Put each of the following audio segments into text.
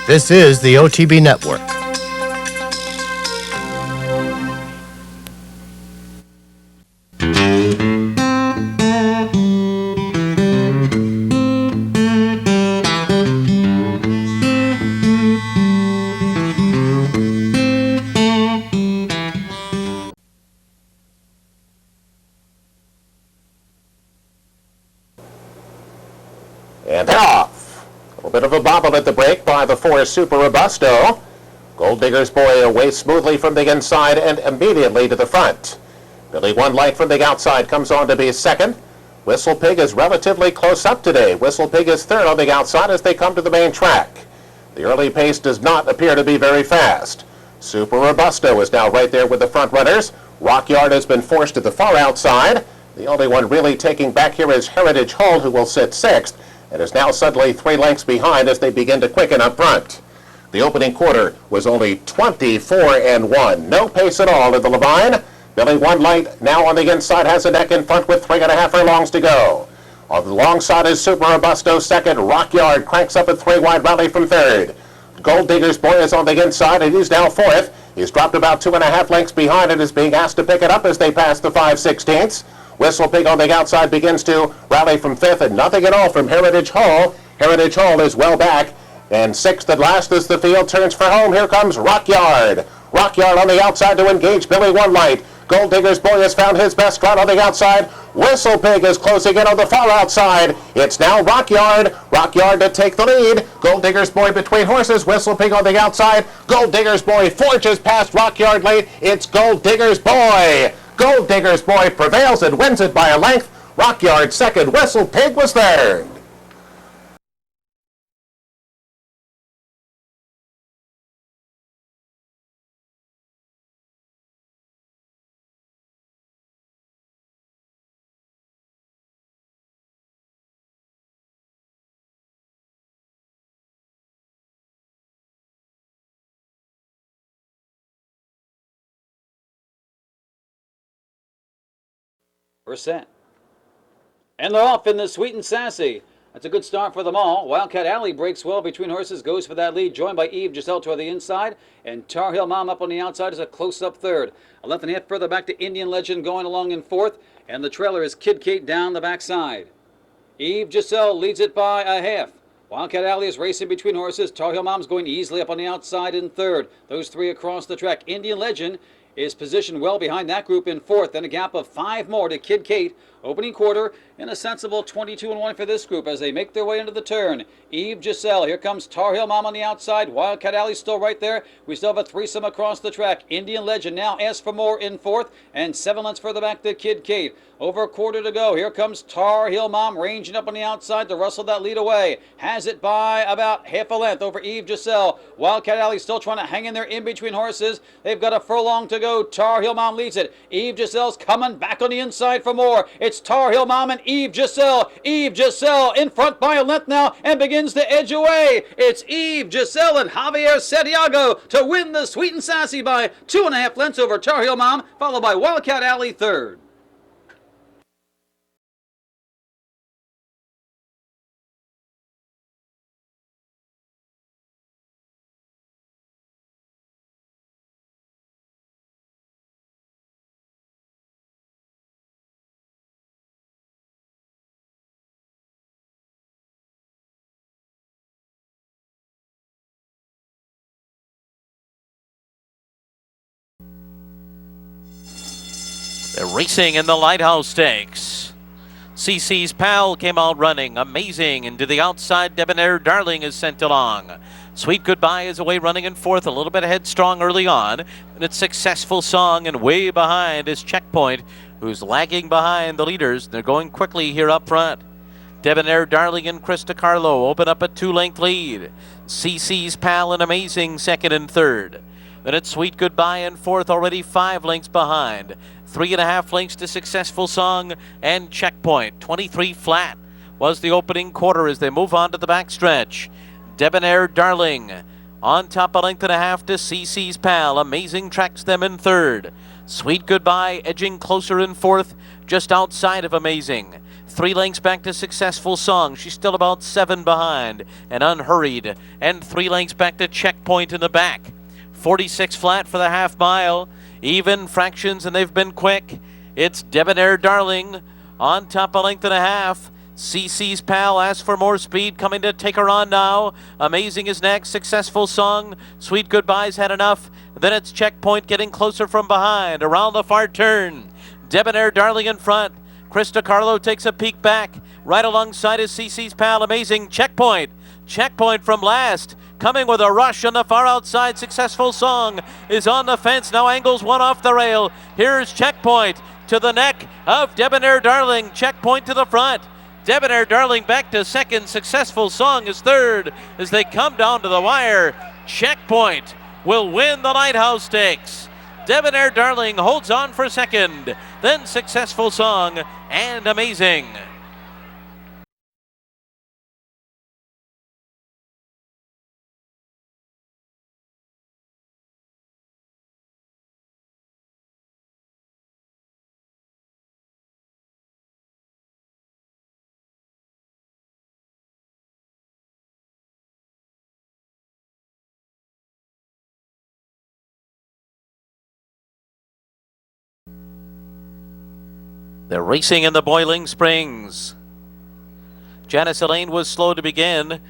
This is the OTB Network. And they're off. A little bit of a bobble at the break by the 4 Super Robusto. Gold Digger's Boy away smoothly from the inside and immediately to the front. Billy One Light from the outside comes on to be second. Whistle Pig is relatively close up today. Whistle Pig is third on the outside as they come to the main track. The early pace does not appear to be very fast. Super Robusto is now right there with the front runners. Rockyard has been forced to the far outside. The only one really taking back here is Heritage Hold, who will sit sixth, and is now suddenly 3 lengths behind as they begin to quicken up front. The opening quarter was only 24-1. No pace at all in the Levine. Billy One Light now on the inside has a neck in front with 3.5 furlongs to go. On the long side is Super Robusto second. Rockyard cranks up a 3-wide rally from third. Gold Digger's Boy is on the inside and he's now fourth. He's dropped about 2.5 lengths behind and is being asked to pick it up as they pass the 5/16. Whistle Pig on the outside begins to rally from fifth and nothing at all from Heritage Hall. Heritage Hall is well back. And sixth at last as the field turns for home. Here comes Rockyard. Rockyard on the outside to engage Billy One Light. Gold Digger's Boy has found his best run on the outside. Whistle Pig is closing in on the far outside. It's now Rockyard. Rockyard to take the lead. Gold Digger's Boy between horses. Whistle Pig on the outside. Gold Digger's Boy forges past Rockyard late. It's Gold Digger's Boy. Gold Digger's Boy prevails and wins it by a length. Rockyard second. Whistle Pig was third. We're set. And they're off in the Sweet and Sassy. That's a good start for them all. Wildcat Alley breaks well between horses, goes for that lead, joined by Eve Giselle toward the inside, and Tar Heel Mom up on the outside is a close-up third. A length and a half further back to Indian Legend going along in fourth, and the trailer is Kid Kate down the backside. Eve Giselle leads it by a half. Wildcat Alley is racing between horses. Tar Heel Mom's going easily up on the outside in third. Those three across the track. Indian Legend is positioned well behind that group in fourth, and a gap of 5 more to Kid Kate. Opening quarter in a sensible 22-1 for this group as they make their way into the turn. Eve Giselle, here comes Tar Heel Mom on the outside. Wildcat Alley still right there. We still have a threesome across the track. Indian Legend now asks for more in fourth, and 7 lengths further back to Kid Kate. Over a quarter to go. Here comes Tar Heel Mom ranging up on the outside to wrestle that lead away. Has it by about half a length over Eve Giselle. Wildcat Alley still trying to hang in there in between horses. They've got a furlong to go. Tar Heel Mom leads it. Eve Giselle's coming back on the inside for more. It's Tar Heel Mom and Eve Giselle. Eve Giselle in front by a length now and begins to edge away. It's Eve Giselle and Javier Santiago to win the Sweet and Sassy by 2.5 lengths over Tar Heel Mom, followed by Wildcat Alley third. They're racing in the Lighthouse Stakes. CC's Pal came out running, amazing, and to the outside, Debonair Darling is sent along. Sweet Goodbye is away running in fourth, a little bit headstrong early on, and it's Successful Song, and way behind is Checkpoint, who's lagging behind the leaders. They're going quickly here up front. Debonair Darling and Krista Carlo open up a 2-length lead. CC's Pal and Amazing second and third. Then it's Sweet Goodbye in fourth, already 5 lengths behind. 3.5 lengths to Successful Song and Checkpoint. 23 flat was the opening quarter as they move on to the backstretch. Debonair Darling on top, a length and a half to CC's Pal. Amazing tracks them in third. Sweet Goodbye edging closer in fourth, just outside of Amazing. 3 lengths back to Successful Song. She's still about 7 behind and Unhurried. And 3 lengths back to Checkpoint in the back. 46 flat for the half mile. Even fractions, and they've been quick. It's Debonair Darling on top, a length and a half. CC's Pal asks for more speed, coming to take her on now. Amazing is next. Successful Song. Sweet Goodbye's had enough. Then it's Checkpoint getting closer from behind. Around the far turn. Debonair Darling in front. Krista Carlo takes a peek back. Right alongside is CC's Pal. Amazing. Checkpoint. Checkpoint from last. Coming with a rush on the far outside. Successful Song is on the fence. Now angles one off the rail. Here's Checkpoint to the neck of Debonair Darling. Checkpoint to the front. Debonair Darling back to second. Successful Song is third as they come down to the wire. Checkpoint will win the Lighthouse Stakes. Debonair Darling holds on for second. Then Successful Song and Amazing. They're racing in the Boiling Springs. Janice Elaine was slow to begin.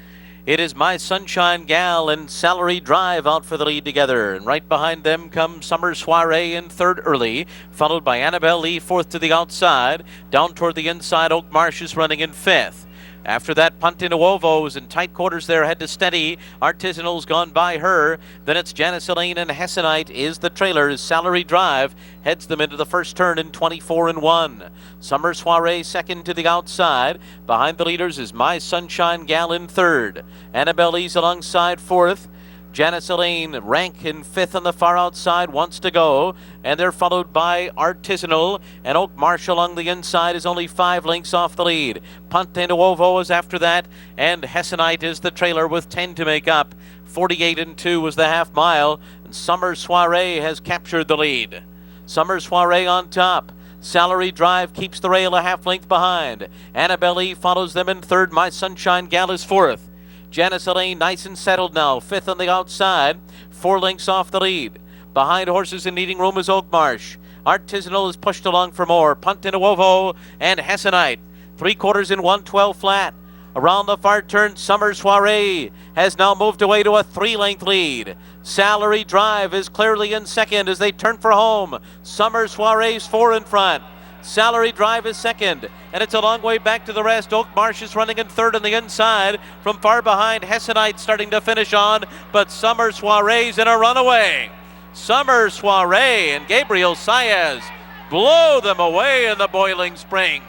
It is My Sunshine Gal and Salary Drive out for the lead together. And right behind them comes Summer Soiree in third early, followed by Annabelle Lee fourth to the outside. Down toward the inside, Oak Marsh is running in fifth. After that, Punta Nuovo's in tight quarters there, head to steady. Artisanal's gone by her. Then it's Janice Elaine and Hessenite is the trailer. Salary Drive heads them into the first turn in 24-1. Summer Soiree second to the outside. Behind the leaders is My Sunshine Gal in third. Annabelle Lee's alongside fourth. Janice Elaine rank in fifth on the far outside, wants to go, and they're followed by Artisanal, and Oak Marsh along the inside is only 5 lengths off the lead. Ponte Nuovo is after that, and Hessenite is the trailer with 10 to make up. 48-2 was the half mile, and Summer Soiree has captured the lead. Summer Soiree on top. Salary Drive keeps the rail a half length behind. Annabelle Lee follows them in third. My Sunshine Gal is fourth. Janice Elaine nice and settled now, fifth on the outside, 4 lengths off the lead. Behind horses in needing room is Oak Marsh. Artisanal is pushed along for more. Ponte Nuovo and Hessenite. 3/4 in 112 flat. Around the far turn, Summer Soiree has now moved away to a 3-length lead. Salary Drive is clearly in second as they turn for home. Summer Soiree's 4 in front. Salary Drive is second, and it's a long way back to the rest. Oak Marsh is running in third on the inside. From far behind, Hessenite starting to finish on, but Summer Soiree's in a runaway. Summer Soiree and Gabriel Saez blow them away in the Boiling Springs.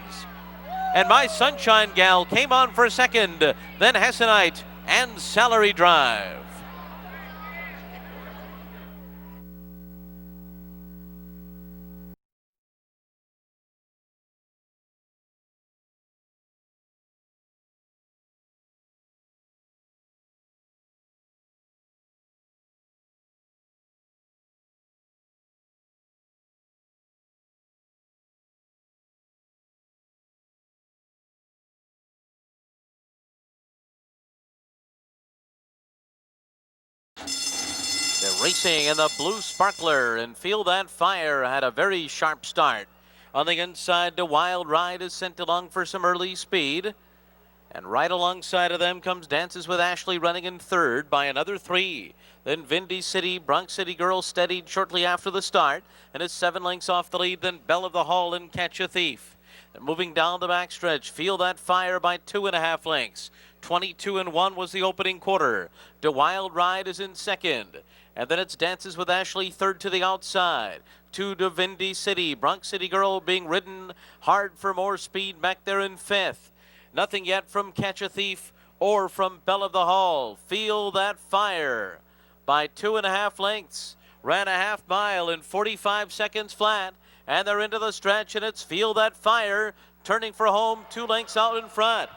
And My Sunshine Gal came on for second, then Hessenite and Salary Drive. They're racing in the Blue Sparkler, and Feel That Fire had a very sharp start. On the inside, the Wild Ride is sent along for some early speed. And right alongside of them comes Dances with Ashley running in third by another 3. Then Vindy City, Bronx City Girl steadied shortly after the start and is 7 lengths off the lead. Then Belle of the Hall and Catch a Thief. And moving down the backstretch, Feel That Fire by 2.5 lengths. 22-1 was the opening quarter. The Wild Ride is in second. And then it's Dances with Ashley third to the outside. 2 to Vindy City. Bronx City Girl being ridden hard for more speed back there in fifth. Nothing yet from Catch a Thief or from Belle of the Hall. Feel That Fire by 2.5 lengths. Ran a half mile in 45 seconds flat. And they're into the stretch, and it's Feel That Fire turning for home 2 lengths out in front.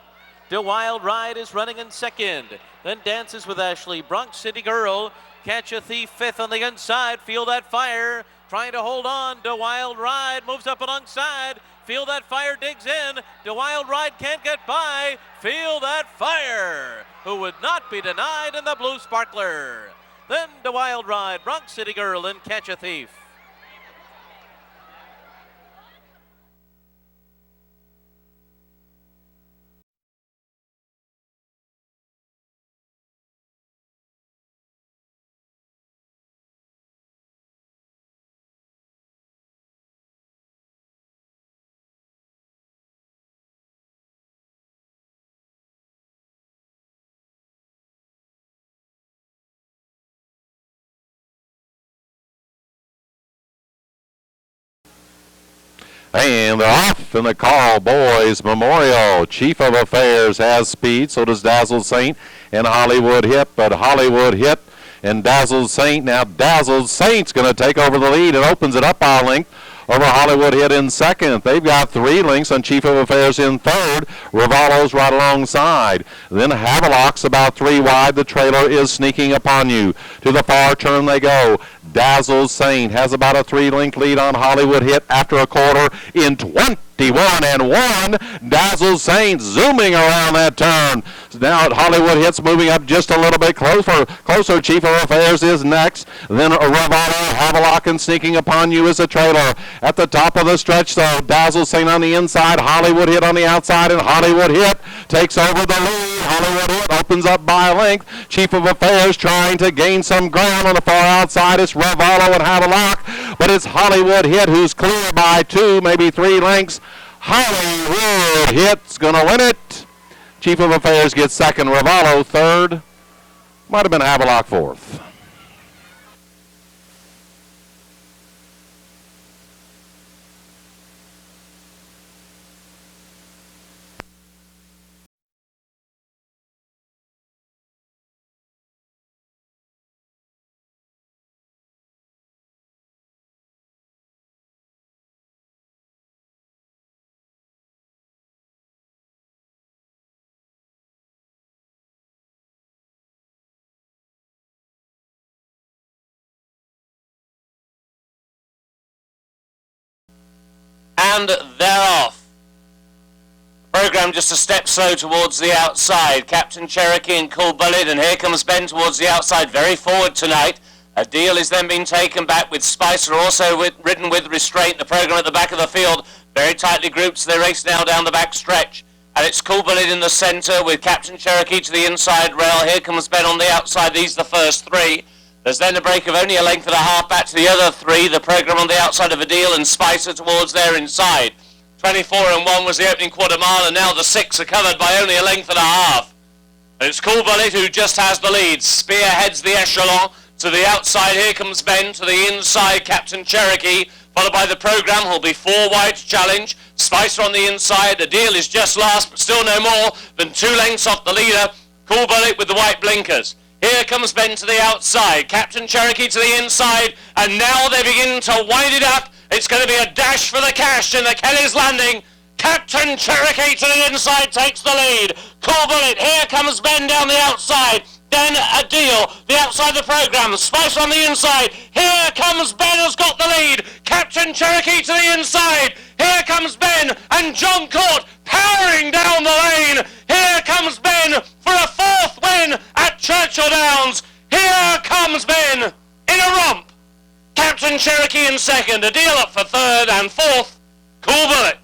The Wild Ride is running in second. Then Dances with Ashley. Bronx City Girl. Catch a Thief fifth on the inside. Feel That Fire trying to hold on. The Wild Ride moves up alongside. Feel That Fire digs in. The Wild Ride can't get by. Feel That Fire, who would not be denied in the Blue Sparkler. Then the Wild Ride, Bronx City Girl, and Catch a Thief. And they're off in the Carl Boys Memorial. Chief of Affairs has speed, so does Dazzled Saint and Hollywood Hit, but Hollywood Hit and Dazzled Saint. Now Dazzled Saint's going to take over the lead and opens it up by a length over Hollywood Hit in second. They've got 3 lengths on Chief of Affairs in third. Rivalo's right alongside. Then Havelock's about 3 wide. The trailer is sneaking upon you. To the far turn they go. Dazzled Saint has about a 3-length lead on Hollywood Hit after a quarter in 21-1. Dazzled Saint zooming around that turn. Now Hollywood Hit's moving up just a little bit closer. Chief of Affairs is next. Then Rivalo, Havelock, and sneaking upon you is a trailer. At the top of the stretch, though, Dazzled Saint on the inside, Hollywood Hit on the outside, and Hollywood Hit takes over the lead. Hollywood Hit opens up by a length. Chief of Affairs trying to gain some ground on the far outside. It's Rivalo and Havelock, but it's Hollywood Hit who's clear by 2, maybe 3 lengths. Hollywood Hit's going to win it. Chief of Affairs gets second. Rivalo third. Might have been Havelock fourth. And they're off. Program just a step slow towards the outside. Captain Cherokee and Cool Bullet, and here comes Ben towards the outside, very forward tonight. A deal is then being taken back with Spicer, also ridden with restraint. The program at the back of the field, very tightly grouped, so they race now down the back stretch. And it's Cool Bullet in the centre with Captain Cherokee to the inside rail. Here comes Ben on the outside. These are the first 3. There's then a break of only a length and a half back to the other 3. The program on the outside of Adil and Spicer towards their inside. 24-1 was the opening quarter mile, and now the 6 are covered by only a length and a half. And it's Cool Bullet who just has the lead. Spear heads the echelon to the outside. Here comes Ben to the inside. Captain Cherokee, followed by the program, who'll be 4 wide to challenge. Spicer on the inside. Adil is just last, but still no more than 2 lengths off the leader. Cool Bullet with the white blinkers. Here comes Ben to the outside, Captain Cherokee to the inside, and now they begin to wind it up. It's going to be a dash for the cash in the Kelly's Landing. Captain Cherokee to the inside takes the lead. Cool Bullet, here comes Ben down the outside. Then Adil, the outside of the program. Spicer on the inside. Here comes Ben, has got the lead. Captain Cherokee to the inside. Here comes Ben, and John Court powering down the lane. Here comes Ben for a 4th win at Churchill Downs. Here comes Ben in a romp. Captain Cherokee in second. Adil up for 3rd, and 4th, Cool Bullet.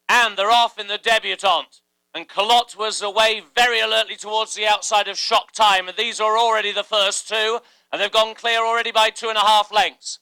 And they're off in the debutante. And Calotte was away very alertly towards the outside of Shock Time. And these are already the first 2. And they've gone clear already by 2.5 lengths.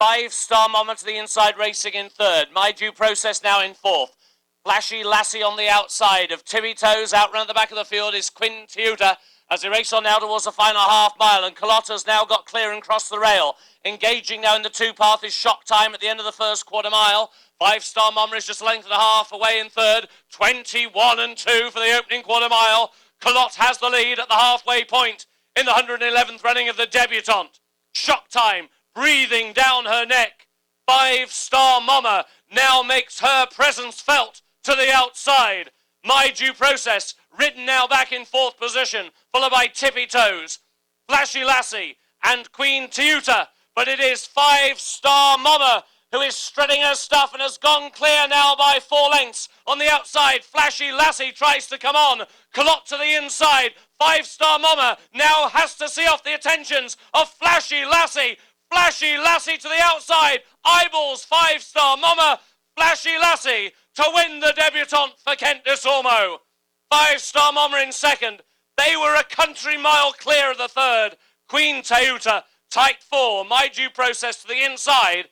5-Star Mama to the inside, racing in 3rd. My Due Process now in 4th. Flashy Lassie on the outside of Timmy Toes. Out round the back of the field is Quinn Tiuta as they race on now towards the final half mile. And Calotte has now got clear and crossed the rail. Engaging now in the 2 path is Shock Time at the end of the first quarter mile. 5 Star Mama is just a length and a half away in third. 21 and 2 for the opening quarter mile. Calotte has the lead at the halfway point in the 111th running of the debutante. Shock Time breathing down her neck. 5 Star Mama now makes her presence felt to the outside. My Due Process ridden now back in 4th position, followed by Tippy Toes, Flashy Lassie and Queen Teuta. But it is 5 Star Mama who is strutting her stuff and has gone clear now by 4 lengths. On the outside, Flashy Lassie tries to come on. Calotte to the inside. 5 Star Mama now has to see off the attentions of Flashy Lassie. Flashy Lassie to the outside. Eyeballs 5 Star Mama. Flashy Lassie to win the debutante for Kent Desormeaux. 5 Star Mama in second. They were a country mile clear of the third. Queen Teuta, tight 4. My Due Process to the inside.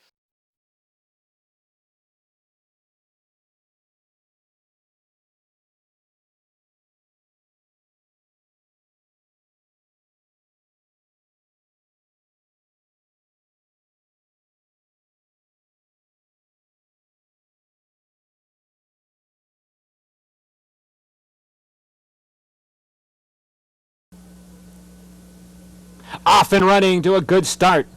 Off and running to a good start.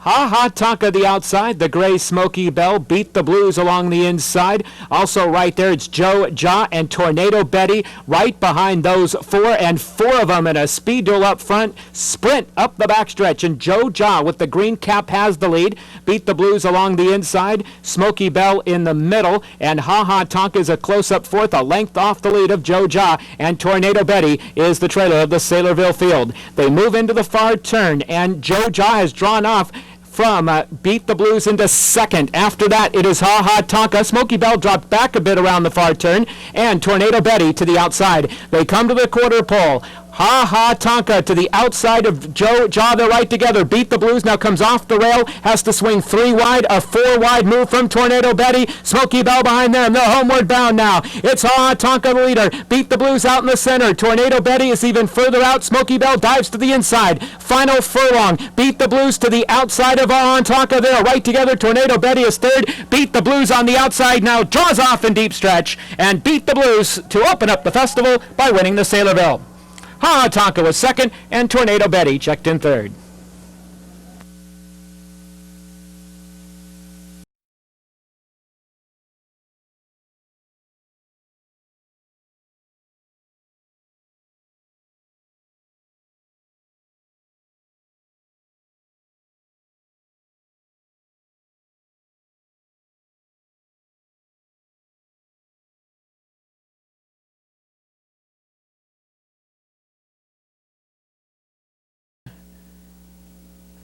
Ha Ha Tonka the outside. The gray Smoky Bell beat the blues along the inside. Also right there it's Joe Ja and Tornado Betty right behind those 4, and 4 of them in a speed duel up front. Sprint up the backstretch, and Joe Ja with the green cap has the lead. Beat the blues along the inside. Smoky Bell in the middle, and Ha Ha Tonka is a close-up 4th, a length off the lead of Joe Ja, and Tornado Betty is the trailer of the Saylorville field. They move into the far turn, and Joe Ja has drawn off from Beat the Blues into second. After that, it is Ha Ha Tonka. Smoky Bell dropped back a bit around the far turn, and Tornado Betty to the outside. They come to the quarter pole. Ha Ha Tonka to the outside of Joe Ja. They're right together. Beat the Blues now comes off the rail, has to swing 3 wide, a 4 wide move from Tornado Betty. Smoky Bell behind them. They're homeward bound now. It's Ha Ha Tonka the leader. Beat the Blues out in the center. Tornado Betty is even further out. Smoky Bell dives to the inside. Final furlong. Beat the Blues to the outside of Ha Ha Tonka. They're right together. Tornado Betty is third. Beat the Blues on the outside now draws off in deep stretch, and Beat the Blues to open up the festival by winning the Saylorville. Ha Ha Tonka was second, and Tornado Betty checked in third.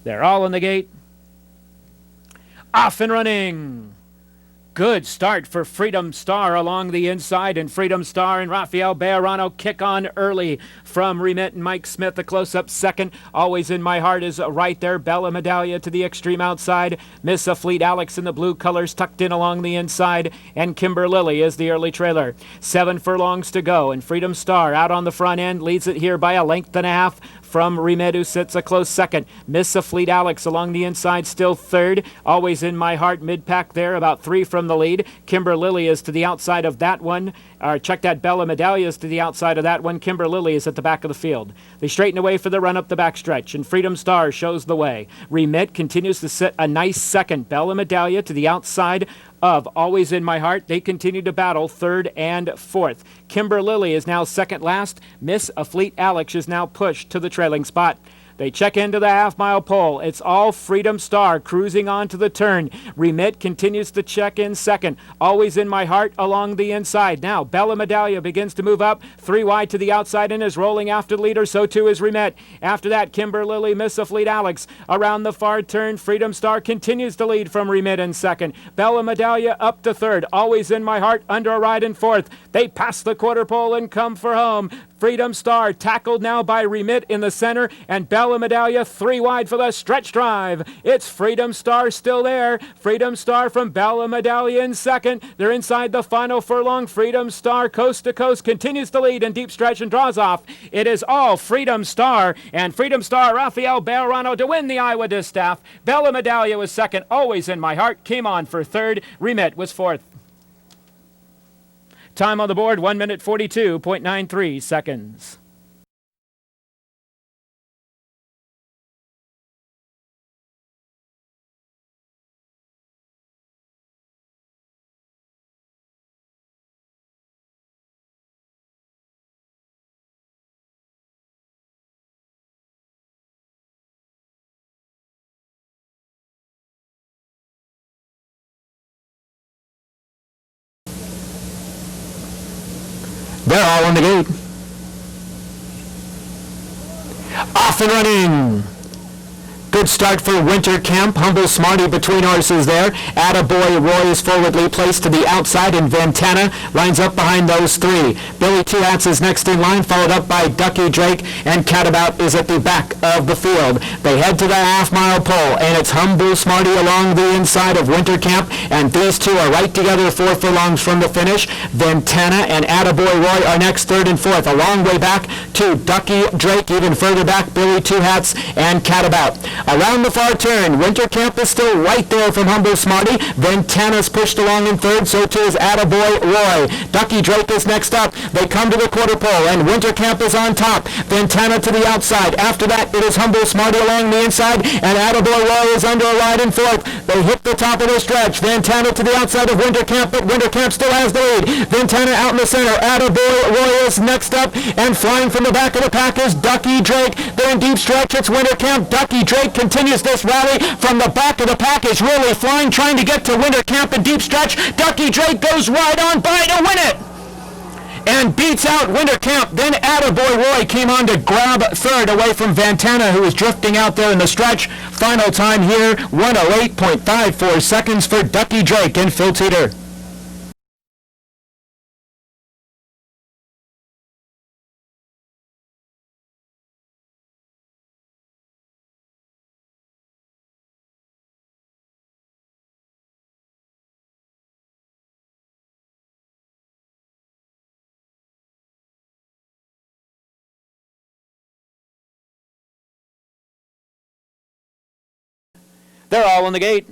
They're all in the gate. Off and running. Good start for Freedom Star along the inside, and Freedom Star and Rafael Bejarano kick on early from Remit and Mike Smith. A close-up second. Always in My Heart is right there. Bella Medallia to the extreme outside. Miss Fleet Alex in the blue colors tucked in along the inside, and Kimber Lily is the early trailer. 7 furlongs to go, and Freedom Star out on the front end leads it here by a length and a half from Remit, who sits a close second. Miss Fleet Alex along the inside still third. Always in My Heart mid-pack there, about 3 from the lead. Kimber Lily is to the outside of that one. Check that. Bella Medallia is to the outside of that one. Kimber Lily is at the back of the field. They straighten away for the run up the backstretch, and Freedom Star shows the way. Remit continues to sit a nice second. Bella Medallia to the outside of Always in My Heart. They continue to battle third and fourth. Kimber Lily is now second last. Miss Fleet Alex is now pushed to the trailing spot. They check into the half-mile pole. It's all Freedom Star cruising on to the turn. Remit continues to check in second. Always in My Heart along the inside. Now Bella Medallia begins to move up. 3 wide to the outside and is rolling after the leader. So too is Remit. After that, Kimber Lily, Miss Fleet Alex. Around the far turn, Freedom Star continues to lead from Remit in second. Bella Medallia up to third. Always in My Heart under a ride in fourth. They pass the quarter pole and come for home. Freedom Star tackled now by Remit in the center, and Bella Medallia 3 wide for the stretch drive. It's Freedom Star still there. Freedom Star from Bella Medallia in second. They're inside the final furlong. Freedom Star coast to coast continues to lead in deep stretch and draws off. It is all Freedom Star, and Freedom Star Rafael Bejarano to win the Iowa Distaff. Bella Medallia was second. Always in My Heart came on for third. Remit was fourth. Time on the board, 1 minute 42.93 seconds. They're all on the gate. Off and running. Good start for Winter Camp. Humble Smarty between horses there. Attaboy Roy is forwardly placed to the outside, and Ventana lines up behind those three. Billy Two Hats is next in line, followed up by Ducky Drake, and Catabout is at the back of the field. They head to the half-mile pole, and it's Humble Smarty along the inside of Winter Camp, and these two are right together 4 furlongs from the finish. Ventana and Attaboy Roy are next, third and fourth. A long way back to Ducky Drake, even further back, Billy Two Hats and Catabout. Around the far turn, Winter Camp is still right there from Humble Smarty. Ventana's pushed along in third, so too is Attaboy Roy. Ducky Drake is next up. They come to the quarter pole, and Winter Camp is on top. Ventana to the outside. After that, it is Humble Smarty along the inside, and Attaboy Roy is under a ride in fourth. They hit the top of the stretch. Ventana to the outside of Winter Camp, but Winter Camp still has the lead. Ventana out in the center. Attaboy Roy is next up, and flying from the back of the pack is Ducky Drake. They're in deep stretch. It's Winter Camp. Ducky Drake continues this rally from the back of the pack, is really flying, trying to get to Winter Camp in deep stretch. Ducky Drake goes right on by to win it and beats out Winter Camp. Then Attaboy Roy came on to grab third away from Ventana, who was drifting out there in the stretch. Final time here, 1:08.54 seconds for Ducky Drake and Phil Teeter. They're all on the gate.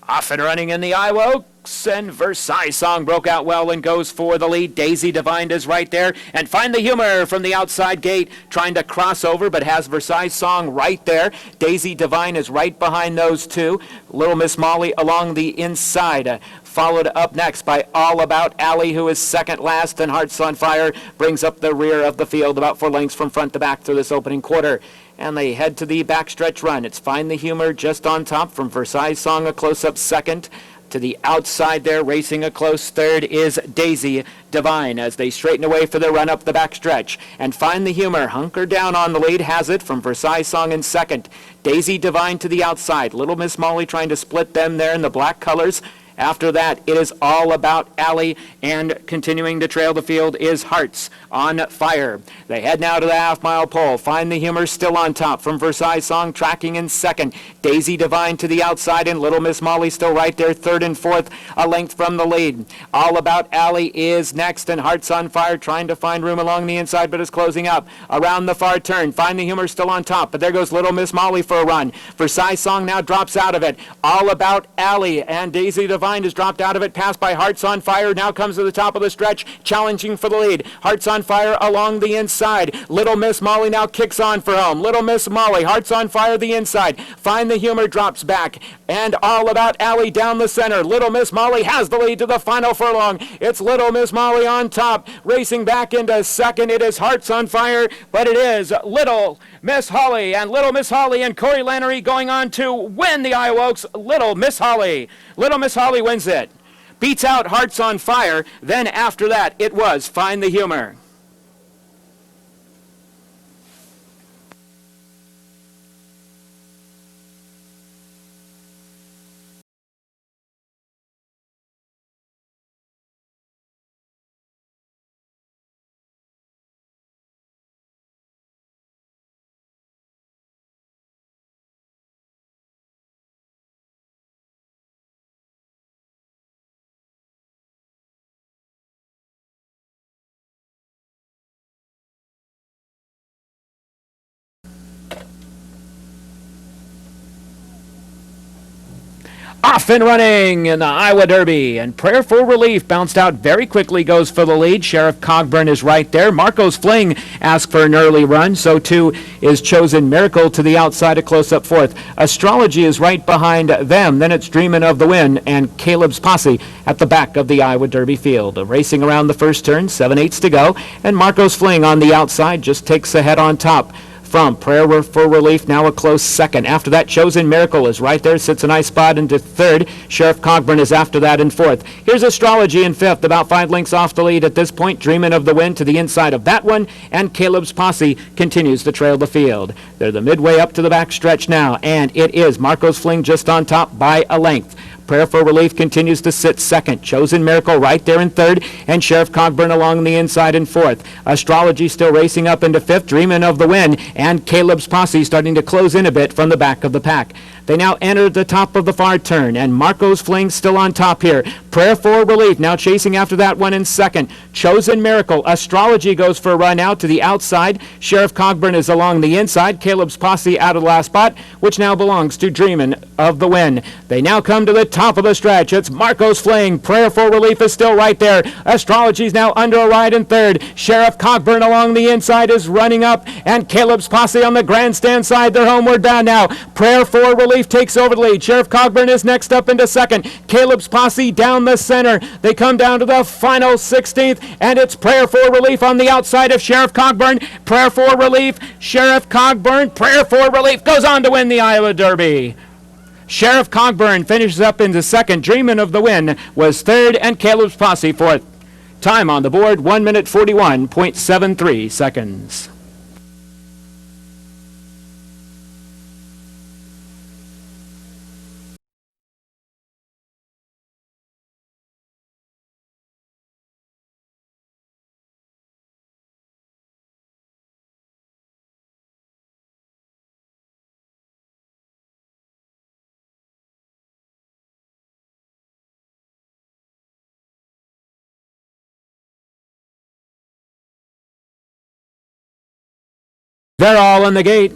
Off and running in the Iowa Oaks, and Versailles Song broke out well and goes for the lead. Daisy Divine is right there, and Find the Humor from the outside gate, trying to cross over, but has Versailles Song right there. Daisy Divine is right behind those two. Little Miss Molly along the inside. Followed up next by All About Alley, who is second last, and Hearts on Fire brings up the rear of the field about 4 lengths from front to back through this opening quarter. And they head to the backstretch run. It's Find the Humor just on top from Versailles Song, a close-up second. To the outside there, racing a close third, is Daisy Divine as they straighten away for the run up the backstretch. And Find the Humor, hunker down on the lead, has it from Versailles Song in second. Daisy Divine to the outside. Little Miss Molly trying to split them there in the black colors. After that, it is All About Alley, and continuing to trail the field is Hearts on Fire. They head now to the half-mile pole. Find the Humor still on top from Versailles Song, tracking in second. Daisy Divine to the outside, and Little Miss Molly still right there, third and fourth, a length from the lead. All About Alley is next, and Hearts on Fire trying to find room along the inside, but is closing up. Around the far turn, Find the Humor still on top, but there goes Little Miss Molly for a run. Versailles Song now drops out of it. All About Alley, and Daisy Divine has dropped out of it, passed by Hearts on Fire, now comes to the top of the stretch, challenging for the lead. Hearts on Fire along the inside. Little Miss Molly now kicks on for home. Little Miss Molly, Hearts on Fire the inside. Find the Humor drops back, and All About Alley down the center. Little Miss Molly has the lead to the final furlong. It's Little Miss Molly on top, racing back into second. It is Hearts on Fire, but it is Little Miss Holly, and Little Miss Holly and Corey Lannery going on to win the Iowa Oaks. Little Miss Holly. Little Miss Holly wins it. Beats out Hearts on Fire. Then after that, it was Find the Humor. Off and running in the Iowa Derby, and Prayerful Relief bounced out very quickly, goes for the lead. Sheriff Cogburn is right there. Marco's Fling asked for an early run, so too is Chosen Miracle to the outside, a close-up fourth. Astrology is right behind them. Then it's Dreamin' of the Win and Caleb's Posse at the back of the Iowa Derby field. Racing around the first turn, 7/8 to go, and Marco's Fling on the outside just takes ahead on top from Prayer for Relief, now a close second. After that, Chosen Miracle is right there, sits a nice spot into third. Sheriff Cogburn is after that in fourth. Here's Astrology in fifth, about 5 lengths off the lead at this point. Dreamin' of the Win to the inside of that one, and Caleb's Posse continues to trail the field. They're the midway up to the back stretch now, and it is Marco's Fling just on top by a length. Prayer for Relief continues to sit second. Chosen Miracle right there in third, and Sheriff Cogburn along the inside in fourth. Astrology still racing up into fifth, Dreamin' of the Win, and Caleb's Posse starting to close in a bit from the back of the pack. They now enter the top of the far turn, and Marco's Fling still on top here. Prayer for Relief now chasing after that one in second. Chosen Miracle. Astrology goes for a run out to the outside. Sheriff Cogburn is along the inside. Caleb's Posse out of the last spot, which now belongs to Dreamin' of the Win. They now come to the top of the stretch. It's Marco's Fling. Prayer for Relief is still right there. Astrology's now under a ride in third. Sheriff Cogburn along the inside is running up, and Caleb's Posse on the grandstand side. They're homeward bound now. Prayer for Relief takes over the lead. Sheriff Cogburn is next up into second. Caleb's Posse down the center. They come down to the final 16th, and it's Prayer for Relief on the outside of Sheriff Cogburn. Prayer for Relief, Sheriff Cogburn. Prayer for Relief goes on to win the Iowa Derby. Sheriff Cogburn finishes up into second. Dreamin' of the Win was third, and Caleb's Posse fourth. Time on the board, 1 minute 41.73 seconds. They're all in the gate.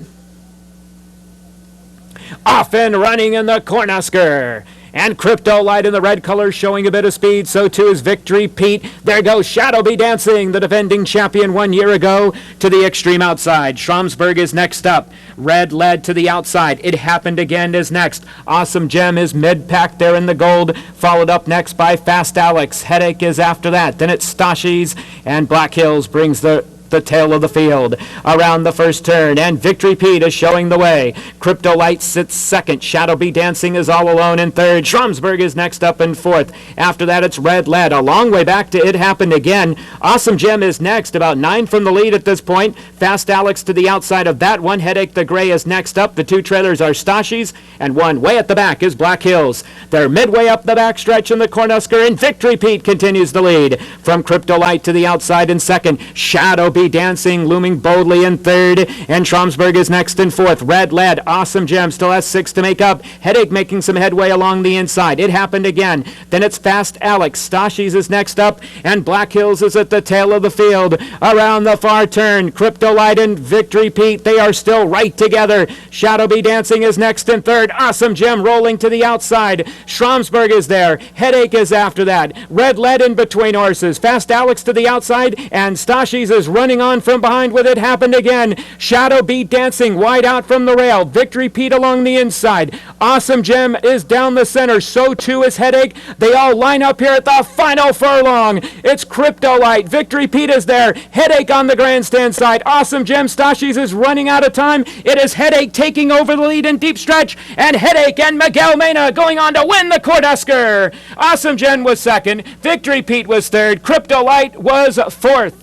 Off and running in the Cornhusker. And Crypto Light in the red colors showing a bit of speed. So too is Victory Pete. There goes Shadow Be Dancing, the defending champion 1 year ago, to the extreme outside. Schramsberg is next up. Red Lead to the outside. It Happened Again is next. Awesome Gem is mid-pack there in the gold. Followed up next by Fast Alex. Headache is after that. Then it's Stashi's, and Black Hills brings the tail of the field around the first turn, and Victory Pete is showing the way. Crypto Light sits second. Shadow Be Dancing is all alone in third. Schramsberg is next up in fourth. After that, it's Red Lead. A long way back to It Happened Again. Awesome Gem is next, about 9 from the lead at this point. Fast Alex to the outside of that one. Headache the Gray is next up. The two trailers are Stashi's, and one way at the back is Black Hills. They're midway up the back stretch in the Cornhusker, and Victory Pete continues the lead. From Crypto Light to the outside in second. Shadow Be Dancing looming boldly in third, and Schramsberg is next in fourth. Red Lead, Awesome Gem still has 6 to make up. Headache making some headway along the inside. It Happened Again. Then it's Fast Alex. Stashi's is next up, and Black Hills is at the tail of the field. Around the far turn, Crypto Light and Victory Pete, they are still right together. Shadow Be Dancing is next in third. Awesome Gem rolling to the outside. Schramsberg is there. Headache is after that. Red Lead in between horses. Fast Alex to the outside, and Stashi's is running on from behind with It Happened Again. Shadow Be Dancing wide out from the rail. Victory Pete along the inside. Awesome Gem is down the center. So too is Headache. They all line up here at the final furlong. It's Crypto Light. Victory Pete is there. Headache on the grandstand side. Awesome Gem. Stashi's is running out of time. It is Headache taking over the lead in deep stretch, and Headache and Miguel Mena going on to win the Cornhusker. Awesome Gem was second. Victory Pete was third. Crypto Light was fourth.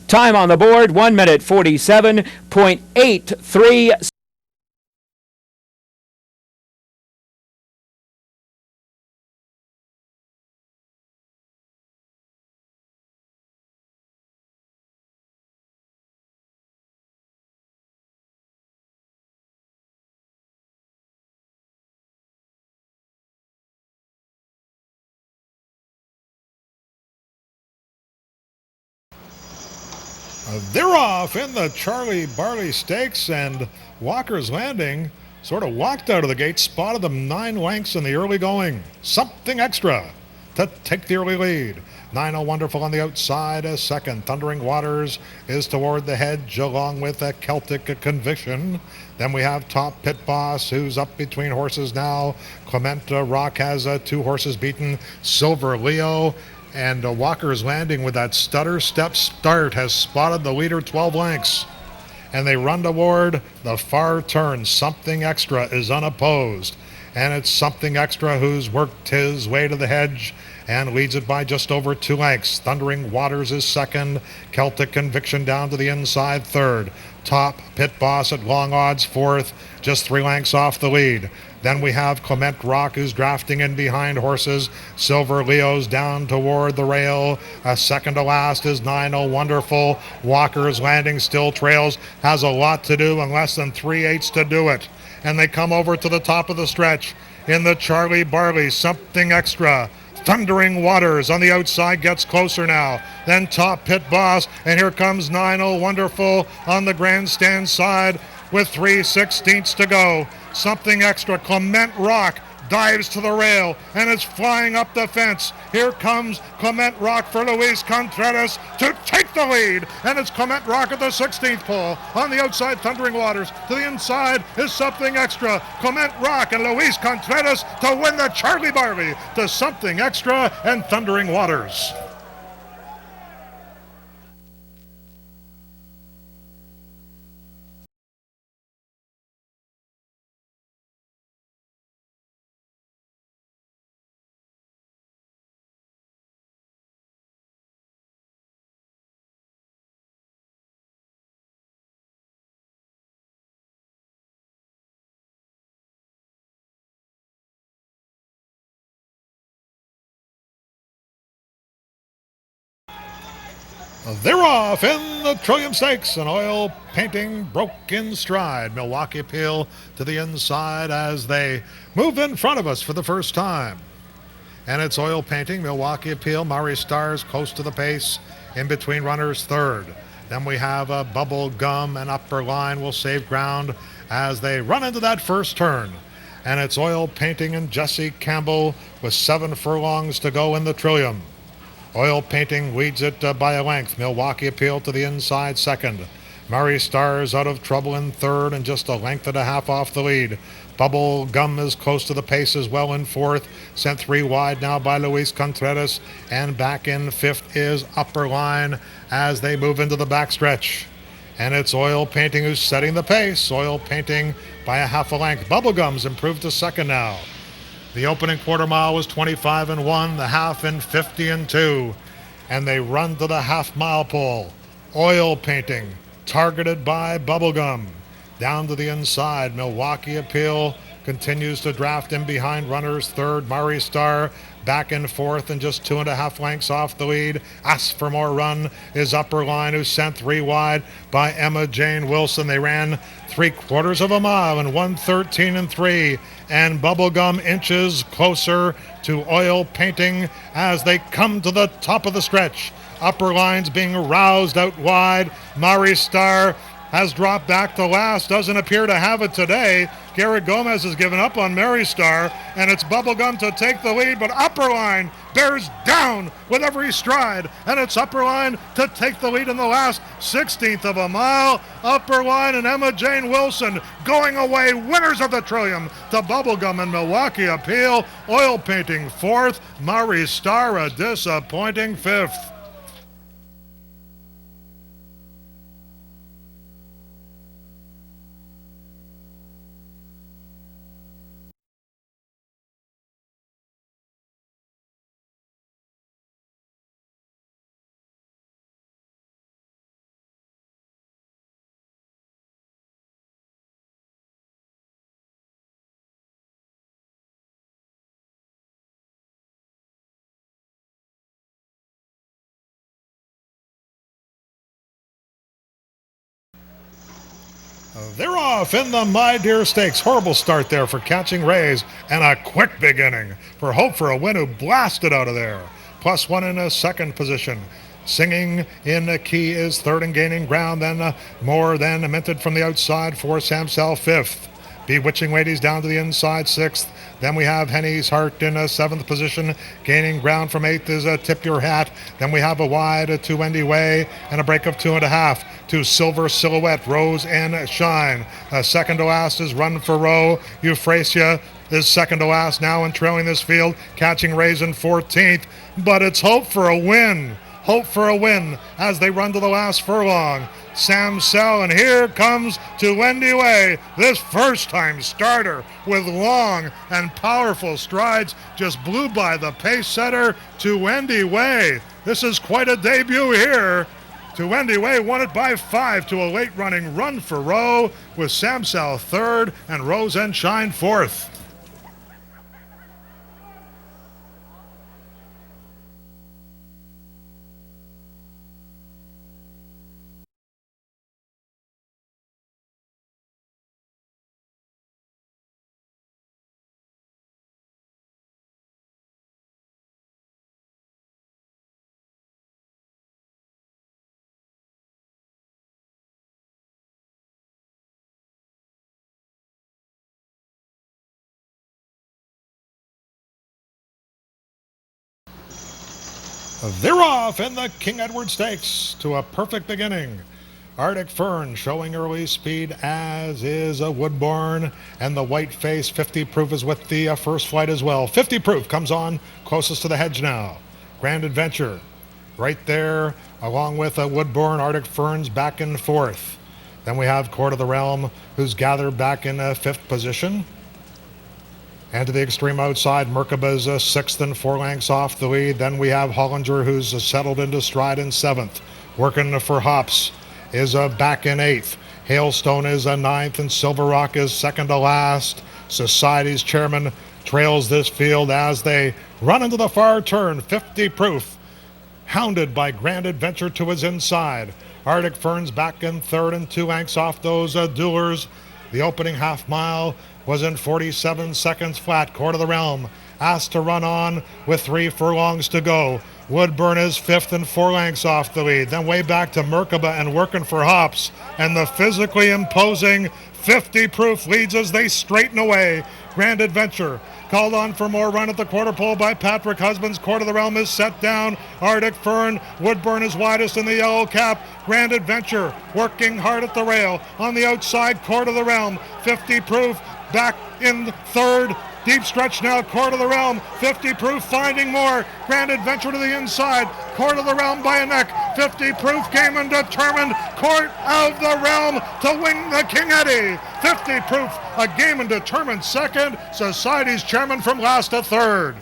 Time on the board, 1 minute 47.83. They're off in the Charlie Barley Stakes, and Walker's Landing sort of walked out of the gate, spotted them 9 lengths in the early going. Something Extra to take the early lead. 9 Wonderful on the outside as second. Thundering Waters is toward the hedge along with a Celtic Conviction. Then we have Top Pit Boss, who's up between horses now. Clement Rock has 2 horses beaten. Silver Leo. And Walker's Landing with that stutter step start has spotted the leader 12 lengths. And they run toward the far turn. Something Extra is unopposed. And it's Something Extra who's worked his way to the hedge and leads it by just over 2 lengths. Thundering Waters is second. Celtic Conviction down to the inside third. Top Pit Boss at long odds fourth, just 3 lengths off the lead. Then we have Clement Rock, who's drafting in behind horses. Silver Leo's down toward the rail. Second to last is 9 Wonderful. Walker's Landing still trails, has a lot to do and less than 3/8 to do it. And they come over to the top of the stretch in the Charlie Barley. Something Extra. Thundering Waters on the outside gets closer now. Then Top Pit Boss, and here comes 9 Wonderful on the grandstand side with 3/16 to go. Something Extra. Clement Rock dives to the rail and is flying up the fence. Here comes Clement Rock for Luis Contreras to take the lead, and it's Clement Rock at the 16th pole. On the outside, Thundering Waters. To the inside is Something Extra. Clement Rock and Luis Contreras to win the Charlie Barley to Something Extra and Thundering Waters. They're off in the Trillium Stakes, and Oil Painting broke in stride. Milwaukee Appeal to the inside as they move in front of us for the first time. And it's Oil Painting, Milwaukee Appeal, Murray Stars close to the pace, in between runners third. Then we have Bubble Gum and Upper Line will save ground as they run into that first turn. And it's Oil Painting and Jesse Campbell with 7 furlongs to go in the Trillium. Oil Painting leads it by a length. Milwaukee Appeal to the inside second. Murray Stars out of trouble in third and just a length and a half off the lead. Bubble Gum is close to the pace as well in fourth. Sent 3 wide now by Luis Contreras. And back in fifth is Upper Line as they move into the backstretch. And it's Oil Painting who's setting the pace. Oil Painting by a half a length. Bubblegum's improved to second now. The opening quarter mile was 25-1, the half in 50-2. And they run to the half mile pole. Oil Painting, targeted by Bubblegum. Down to the inside, Milwaukee Appeal continues to draft in behind runners third. Murray Star back in fourth and just 2.5 lengths off the lead. Ask for More Run is Upper Line, who's sent 3 wide by Emma Jane Wilson. They ran 3/4 of a mile in 1:13-3, and Bubblegum inches closer to Oil Painting as they come to the top of the stretch. Upper Line's being roused out wide. Murray Star has dropped back to last, doesn't appear to have it today. Garrett Gomez has given up on Mary Star, and it's Bubblegum to take the lead, but Upper Line bears down with every stride, and it's Upper Line to take the lead in the last 16th of a mile. Upper Line and Emma Jane Wilson going away winners of the Trillium to Bubblegum and Milwaukee Appeal. Oil Painting fourth, Mary Star a disappointing fifth. They're off in the My Dear Stakes. Horrible start there for Catching Rays, and a quick beginning for Hope for a Win, who blasted out of there. +1 in a second position. Singing in the key is third and gaining ground. Then more than minted from the outside for Samsel fifth. Bewitching Ladies down to the inside sixth. Then we have Henny's Heart in seventh position. Gaining ground from eighth is Tip Your Hat. Then we have a wide to Wendy Way and a break of 2.5 to Silver Silhouette, Rose and Shine. Second to last is Run for Row. Euphrasia is second to last now and trailing this field. Catching Raisin 14th. But it's Hope for a Win. Hope for a win as they run to the last furlong. Samsel, and here comes to Wendy Way, this first-time starter with long and powerful strides, just blew by the pace setter to Wendy Way. This is quite a debut here. To Wendy Way, won it by 5 to a late-running Run for Row with Samsel third and Rose and Shine fourth. They're off in the King Edward Stakes to a perfect beginning. Arctic Fern showing early speed, as is a Woodbourne, and the White Face 50 Proof is with the first flight as well. 50 Proof comes on closest to the hedge now. Grand Adventure right there along with Woodbourne. Arctic Fern's back in fourth. Then we have Court of the Realm, who's gathered back in fifth position. And to the extreme outside, Merkaba's sixth and 4 lengths off the lead. Then we have Hollinger, who's settled into stride in seventh. Working for Hops is back in eighth. Hailstone is ninth, and Silver Rock is second to last. Society's chairman trails this field as they run into the far turn. 50 Proof, hounded by Grand Adventure to his inside. Arctic Fern's back in third and 2 lengths off those duelers. The opening half mile was in 47 seconds flat. Court of the Realm asked to run on with 3 furlongs to go. Woodbourne is fifth and 4 lengths off the lead. Then way back to Merkaba and Working for Hops. And the physically imposing 50 Proof leads as they straighten away. Grand Adventure called on for more run at the quarter pole by Patrick Husbands. Court of the Realm is set down. Arctic Fern, Woodbourne is widest in the yellow cap. Grand Adventure working hard at the rail. On the outside, Court of the Realm. 50 Proof back in third. Deep stretch now, Court of the Realm. 50 Proof finding more. Grand Adventure to the inside. Court of the Realm by a neck. 50 Proof came and determined. Court of the Realm to win the King Eddie. 50 Proof, a game and determined second. Society's chairman from last to third.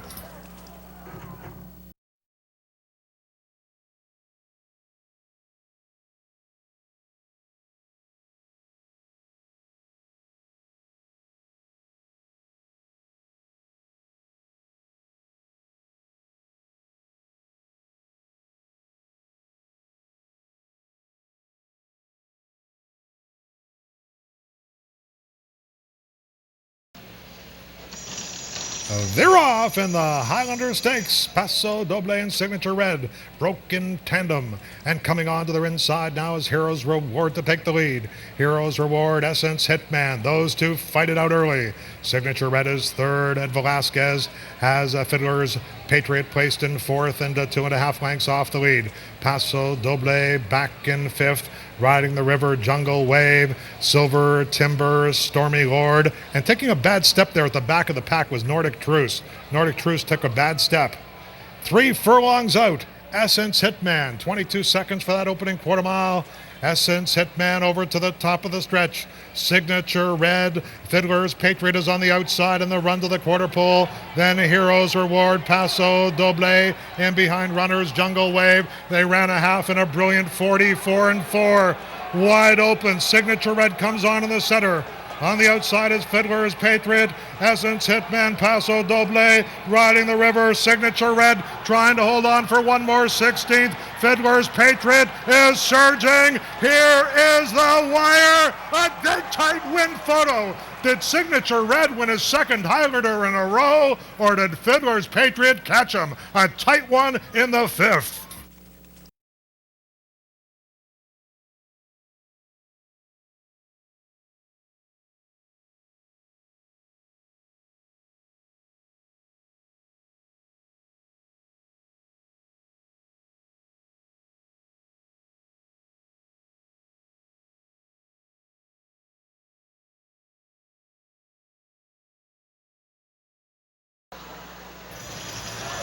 They're off in the Highlander Stakes. Paso Doble and Signature Red broke in tandem. And coming on to their inside now is Heroes Reward to take the lead. Heroes Reward, Essence, Hitman. Those two fight it out early. Signature Red is third. Ed Velasquez has Fiddler's Patriot placed in fourth and 2.5 lengths off the lead. Paso Doble back in fifth. Riding the River, Jungle Wave, Silver Timber, Stormy Lord. And taking a bad step there at the back of the pack was Nordic Truce. Nordic Truce took a bad step. 3 furlongs out. Essence Hitman, 22 seconds for that opening quarter mile. Essence Hitman over to the top of the stretch. Signature Red, Fiddler's Patriot is on the outside in the run to the quarter pole. Then Heroes Reward, Paso Doble, and behind runners Jungle Wave. They ran a half in a brilliant 44-4. Wide open, Signature Red comes on in the center. On the outside is Fiddler's Patriot, Essence Hitman, Paso Doble, riding the river, Signature Red, trying to hold on for one more 16th. Fiddler's Patriot is surging. Here is the wire. A dead tight win photo. Did Signature Red win his second Highlander in a row, or did Fiddler's Patriot catch him? A tight one in the fifth.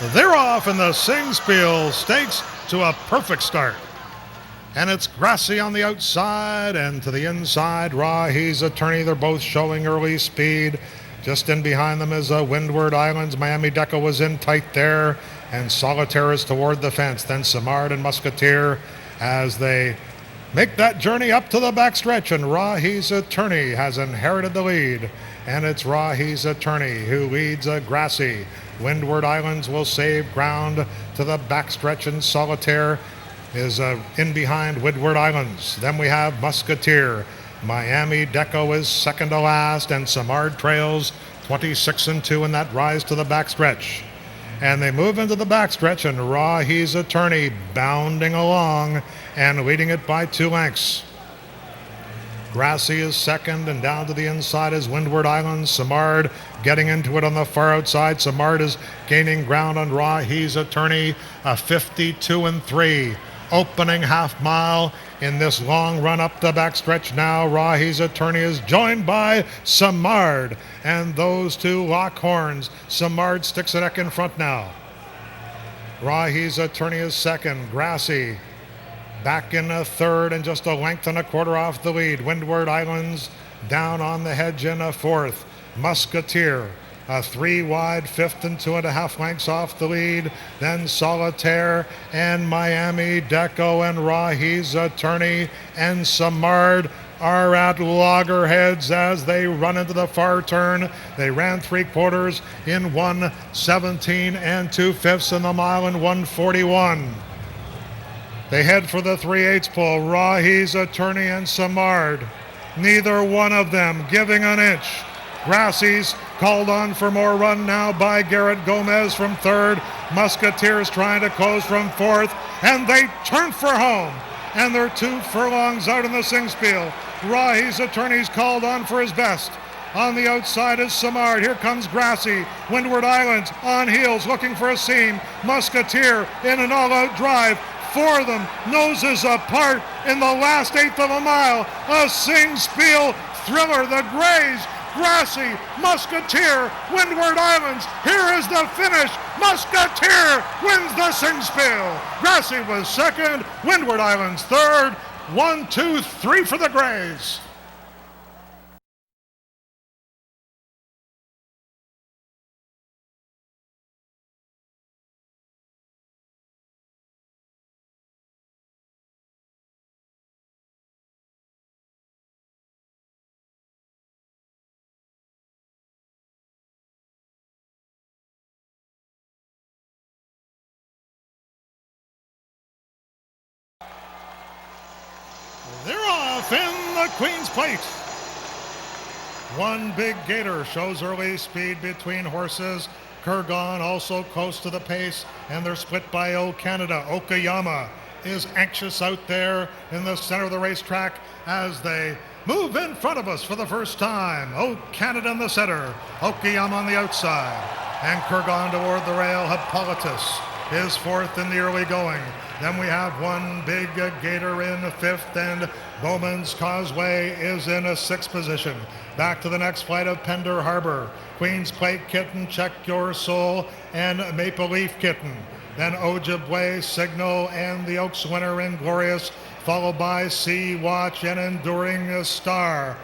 They're off in the Singspiel Stakes to a perfect start. And it's Grassy on the outside, and to the inside, Rahi's Attorney. They're both showing early speed. Just in behind them is Windward Islands. Miami Deco was in tight there, and Solitaire is toward the fence. Then Samard and Musketeer as they make that journey up to the backstretch, and Rahi's Attorney has inherited the lead. And it's Rahi's Attorney who leads Grassy. Windward Islands will save ground to the backstretch, and Solitaire is in behind Windward Islands. Then we have Musketeer. Miami Deco is second to last, and Samard trails 26-2 in that rise to the backstretch. And they move into the backstretch, and Rahi's Attorney bounding along and leading it by 2 lengths. Grassy is second, and down to the inside is Windward Islands. Samard getting into it on the far outside. Samard is gaining ground on Rahi's Attorney, a 52-3. Opening half mile in this long run up the backstretch now. Rahi's Attorney is joined by Samard, and those two lock horns. Samard sticks a neck in front now. Rahi's Attorney is second. Grassy back in a third, and just a length and a quarter off the lead. Windward Islands down on the hedge in a fourth. Musketeer a 3 wide fifth and 2.5 lengths off the lead. Then Solitaire and Miami Deco and Rahi's Attorney and Samard are at loggerheads as they run into the far turn. They ran 3/4 in 1:17 and 2/5 in the mile in 1:41. They head for the 3/8 pole. Rahi's Attorney and Samard, neither one of them giving an inch. Grassy's called on for more run now by Garrett Gomez from third. Musketeers trying to close from fourth, and they turn for home. And they're 2 furlongs out in the Singspiel. Rahi's Attorney's called on for his best. On the outside is Samard. Here comes Grassy. Windward Islands on heels looking for a seam. Musketeer in an all-out drive. 4 of them noses apart in the last 1/8 of a mile. A Singspiel thriller. The Grays, Grassy, Musketeer, Windward Islands. Here is the finish. Musketeer wins the Singspiel. Grassy was second, Windward Islands third. 1, 2, 3 for the Grays. They're off in the Queen's Plate. One Big Gator shows early speed between horses. Kurgan also close to the pace, and they're split by O Canada. Okayama is anxious out there in the center of the racetrack as they move in front of us for the first time. O Canada in the center, Okayama on the outside, and Kurgan toward the rail. Hippolytus is fourth in the early going. Then we have One Big Gator in fifth, and Bowman's Causeway is in a sixth position. Back to the next flight of Pender Harbor, Queen's Plate Kitten, Check Your Soul, and Maple Leaf Kitten. Then Ojibwe, Signal, and the Oaks winner Inglorious, followed by Sea Watch and Enduring Star.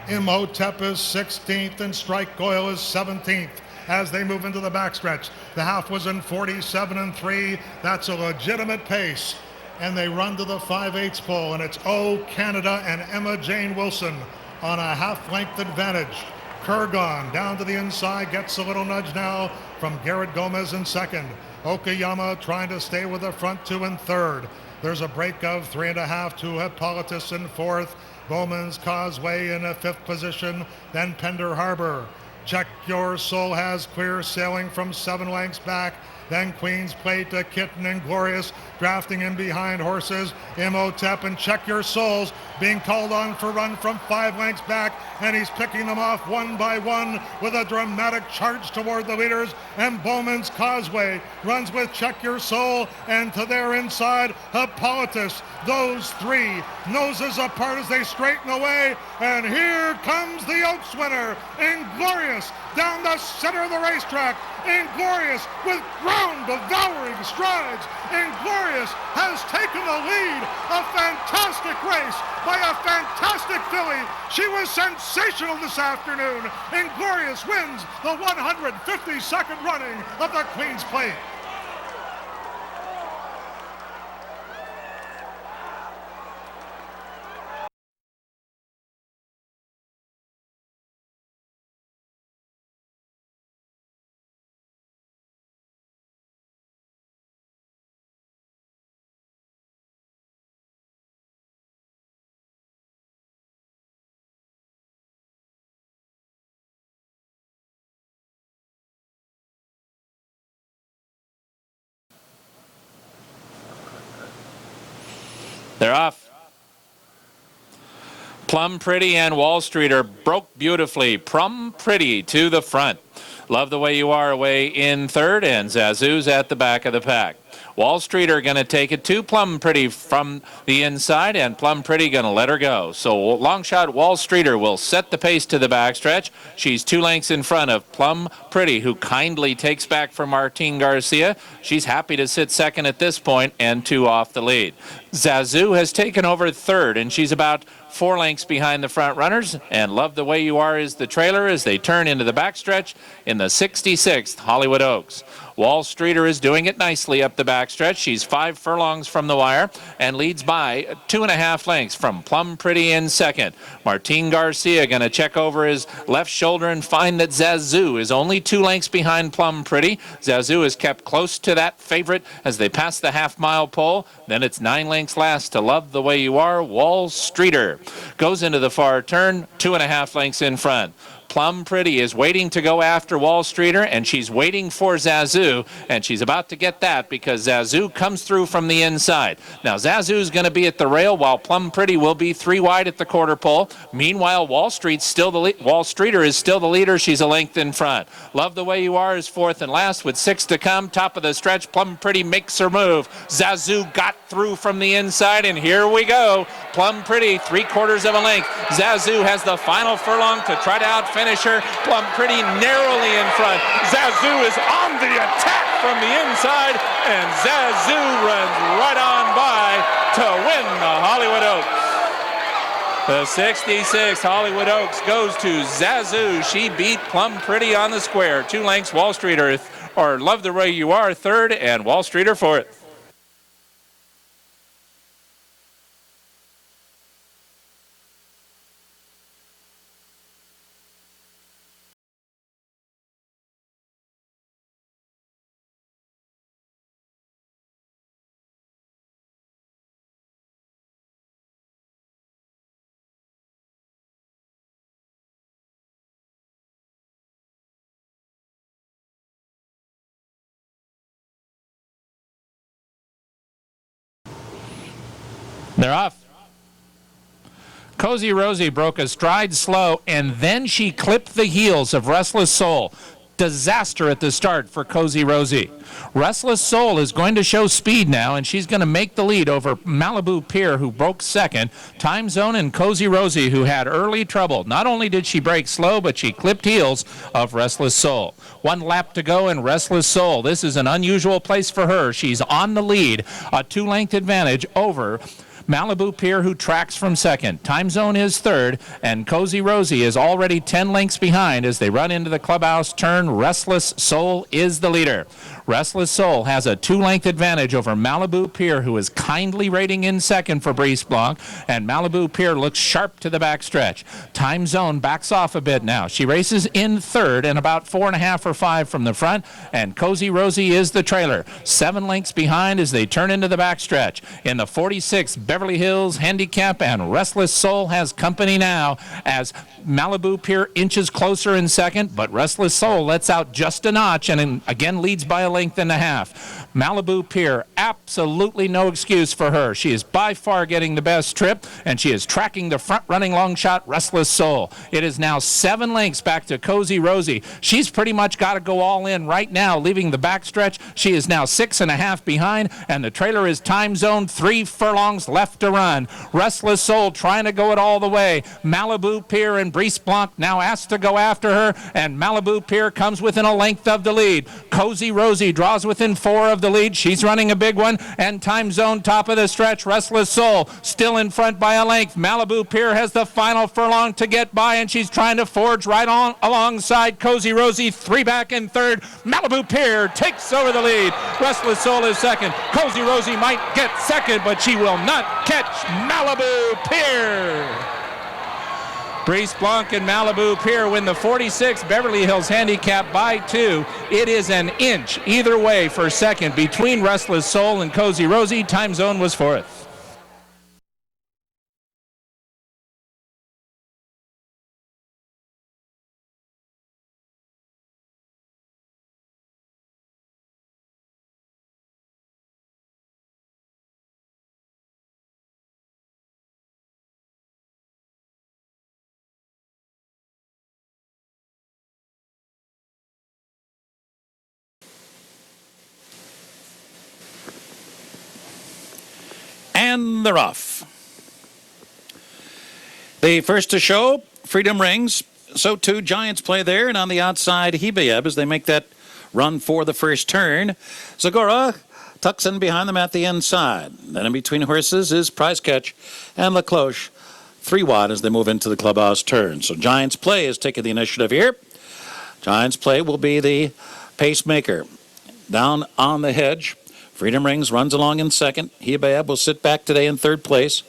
Imhotep is 16th, and Strike Oil is 17th. As they move into the backstretch, the half was in 47-3. That's a legitimate pace. And they run to the 5/8 pole, and it's O Canada and Emma Jane Wilson on a half-length advantage. Kurgan down to the inside, gets a little nudge now from Garrett Gomez in second. Okayama trying to stay with the front two in third. There's a break of 3.5 to Hippolytus in fourth. Bowman's Causeway in a fifth position. Then Pender Harbor. Check Your Soul has clear sailing from 7 lengths back. Then Queen's Plate, Kitten and Glorious drafting in behind horses. Imhotep and Check Your Souls being called on for run from 5 lengths back, and he's picking them off one by one with a dramatic charge toward the leaders. And Bowman's Causeway runs with Check Your Soul, and to their inside, Hippolytus. Those 3 noses apart as they straighten away, and here comes the Oaks winner, Inglorious, down the center of the racetrack. Inglorious with ground-devouring strides. Inglorious has taken the lead. A fantastic race by a fantastic filly. She was sensational this afternoon. Inglorious wins the 152nd running of the Queen's Plate. They're off. Plum Pretty and Wall Streeter broke beautifully. Plum Pretty to the front. Love the Way You Are away in third, and Zazoo's at the back of the pack. Wall Streeter going to take it to Plum Pretty from the inside, and Plum Pretty going to let her go. So long shot Wall Streeter will set the pace to the backstretch. She's 2 lengths in front of Plum Pretty, who kindly takes back from Martine Garcia. She's happy to sit second at this point and 2 off the lead. Zazoo has taken over third, and she's about 4 lengths behind the front runners, and Love the Way You Are is the trailer as they turn into the backstretch in the 66th Hollywood Oaks. Wall Streeter is doing it nicely up the backstretch. She's 5 furlongs from the wire and leads by 2.5 lengths from Plum Pretty in second. Martine Garcia going to check over his left shoulder and find that Zazoo is only 2 lengths behind Plum Pretty. Zazoo is kept close to that favorite as they pass the half-mile pole. Then it's 9 lengths last to Love the Way You Are. Wall Streeter goes into the far turn, 2.5 lengths in front. Plum Pretty is waiting to go after Wall Streeter, and she's waiting for Zazoo, and she's about to get that because Zazoo comes through from the inside. Now Zazoo's going to be at the rail while Plum Pretty will be 3 wide at the quarter pole. Meanwhile, Wall Streeter is still the leader. She's a length in front. Love the Way You Are is 4th and last with 6 to come. Top of the stretch, Plum Pretty makes her move. Zazoo got through from the inside, and here we go. Plum Pretty 3/4 of a length. Zazoo has the final furlong to try to outfinish her. Plum Pretty narrowly in front. Zazoo is on the attack from the inside, and Zazoo runs right on by to win the Hollywood Oaks. The 66 Hollywood Oaks goes to Zazoo. She beat Plum Pretty on the square. 2 lengths, Wall Streeter, or Love the Way You Are, 3rd, and Wall Streeter 4th. They're off. Cozy Rosie broke a stride slow, and then she clipped the heels of Restless Soul. Disaster at the start for Cozy Rosie. Restless Soul is going to show speed now, and she's going to make the lead over Malibu Pier, who broke second. Time Zone and Cozy Rosie, who had early trouble. Not only did she break slow, but she clipped heels of Restless Soul. 1 lap to go, and Restless Soul, this is an unusual place for her. She's on the lead, a 2-length advantage over Malibu Pier, who tracks from second. Time Zone is third, and Cozy Rosie is already 10 lengths behind as they run into the clubhouse turn. Restless Soul is the leader. Restless Soul has a 2-length advantage over Malibu Pier, who is kindly rating in second for Brice Blanc, and Malibu Pier looks sharp to the backstretch. Time Zone backs off a bit now. She races in third and about 4.5 or 5 from the front, and Cozy Rosie is the trailer. 7 lengths behind as they turn into the backstretch. In the 46 Beverly Hills Handicap, and Restless Soul has company now as Malibu Pier inches closer in second, but Restless Soul lets out just a notch and again leads by a length length and a half. Malibu Pier, absolutely no excuse for her. She is by far getting the best trip, and she is tracking the front-running long shot, Restless Soul. It is now 7 lengths back to Cozy Rosie. She's pretty much got to go all in right now, leaving the backstretch. She is now 6.5 behind, and the trailer is Time Zone, 3 furlongs left to run. Restless Soul trying to go it all the way. Malibu Pier and Brice Blanc now asked to go after her, and Malibu Pier comes within a length of the lead. Cozy Rosie draws within 4 of the lead. She's running a big one, and Time Zone top of the stretch. Restless Soul still in front by a length. Malibu Pier has the final furlong to get by, and she's trying to forge right on alongside Cozy Rosie. 3 back in third. Malibu Pier takes over the lead. Restless Soul is second. Cozy Rosie might get second, but she will not catch Malibu Pier. Brice Blanc and Malibu Pier win the 46 Beverly Hills Handicap by 2. It is an inch either way for second between Restless Soul and Cozy Rosie. Time Zone was fourth. And they're off. The first to show, Freedom Rings. So too, Giants play there, and on the outside, Hibayeb as they make that run for the first turn. Zagora tucks in behind them at the inside. Then in between horses is Prize Catch and La Cloche, 3 wide as they move into the clubhouse turn. So Giants Play is taking the initiative here. Giants Play will be the pacemaker. Down on the hedge, Freedom Rings runs along in second. Hibayeb will sit back today in third place.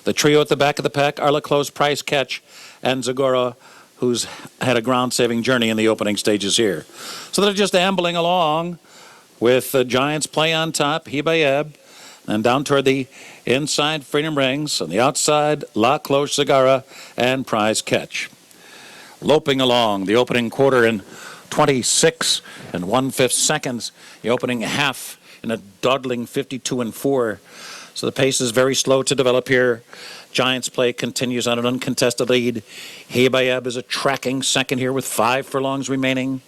The trio at the back of the pack are La Cloche, Price Catch, and Zagora, who's had a ground-saving journey in the opening stages here. So they're just ambling along with the Giants Play on top, Hibayeb, and down toward the inside, Freedom Rings. On the outside, La Cloche, Zagora, and Prize Catch. Loping along the opening quarter in 26 1/5 seconds. The opening half in a dawdling 52 4. So the pace is very slow to develop here. Giants Play continues on an uncontested lead. Hibayeb is a tracking second here with 5 furlongs remaining.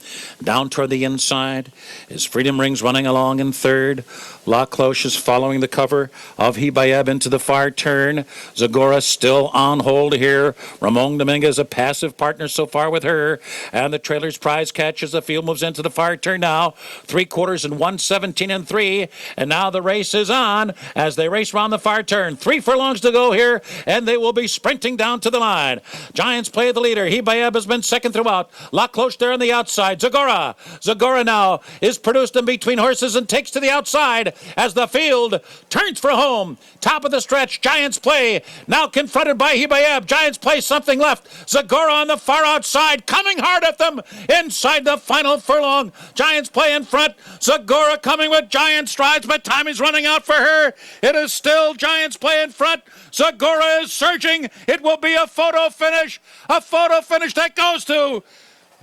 Down toward the inside is Freedom Rings running along in third. La Cloche is following the cover of Hibayeb into the far turn. Zagora still on hold here. Ramon Dominguez a passive partner so far with her. And the trailer's Prize Catch as the field moves into the far turn now. 3/4 in 1:17 3. And now the race is on as they race around the far turn. 3 furlongs to go here, and they will be sprinting down to the line. Giants Play the leader. Hibayeb has been second throughout. La Cloche there on the outside. Zagora now is produced in between horses and takes to the outside as the field turns for home. Top of the stretch, Giants Play now confronted by Hibayeb. Giants Play something left. Zagora on the far outside, coming hard at them inside the final furlong. Giants Play in front. Zagora coming with giant strides, but time is running out for her. It is still Giants Play in front. Zagora is surging. It will be a photo finish. A photo finish that goes to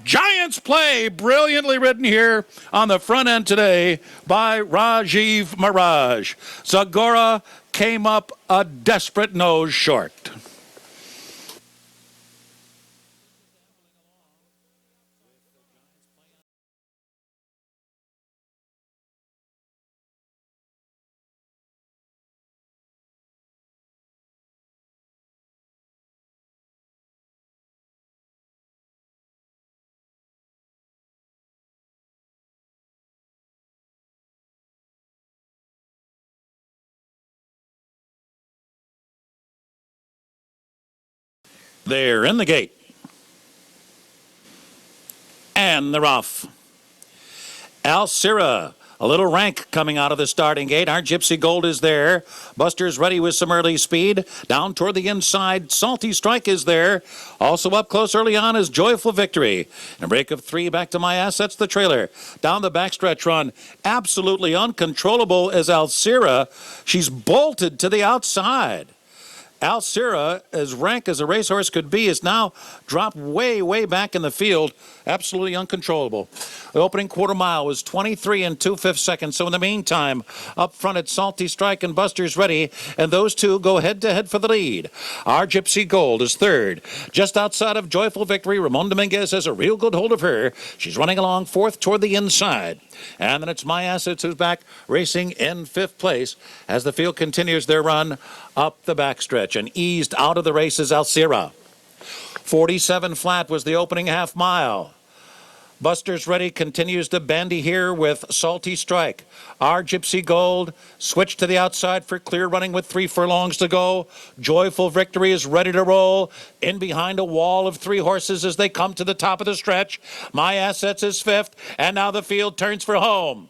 Giants Play. Brilliantly ridden here on the front end today by Rajiv Mirage. Zagora came up a desperate nose short. They're in the gate. And they're off. Alcira, a little rank coming out of the starting gate. Our Gypsy Gold is there. Buster's ready with some early speed. Down toward the inside, Salty Strike is there. Also up close early on is Joyful Victory. In a break of 3, back to My Assets, the trailer. Down the backstretch run, absolutely uncontrollable as Alcira. She's bolted to the outside. Alcira, as rank as a racehorse could be, is now dropped way, way back in the field. Absolutely uncontrollable. The opening quarter mile was 23 and 2/5 seconds. So in the meantime, up front it's Salty Strike and Buster's Ready, and those two go head-to-head for the lead. Our Gypsy Gold is third. Just outside of Joyful Victory, Ramon Dominguez has a real good hold of her. She's running along fourth toward the inside. And then it's My Assets who's back racing in fifth place as the field continues their run up the backstretch, and eased out of the race is Alcira. 47 flat was the opening half mile. Buster's Ready continues to bandy here with Salty Strike. Our Gypsy Gold switched to the outside for clear running with 3 furlongs to go. Joyful Victory is ready to roll in behind a wall of 3 horses as they come to the top of the stretch. My Assets is fifth, and now the field turns for home.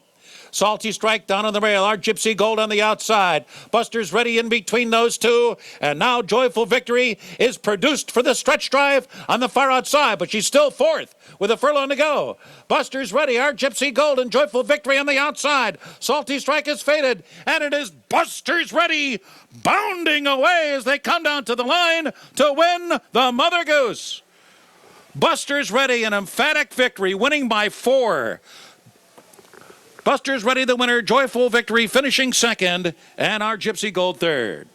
Salty Strike down on the rail. Our Gypsy Gold on the outside. Buster's Ready in between those two. And now Joyful Victory is produced for the stretch drive on the far outside, but she's still fourth with a furlong to go. Buster's Ready, Our Gypsy Gold, and Joyful Victory on the outside. Salty Strike is faded, and it is Buster's Ready bounding away as they come down to the line to win the Mother Goose. Buster's Ready, an emphatic victory, winning by 4. Buster's Ready, the winner. Joyful Victory finishing second, and Our Gypsy Gold third.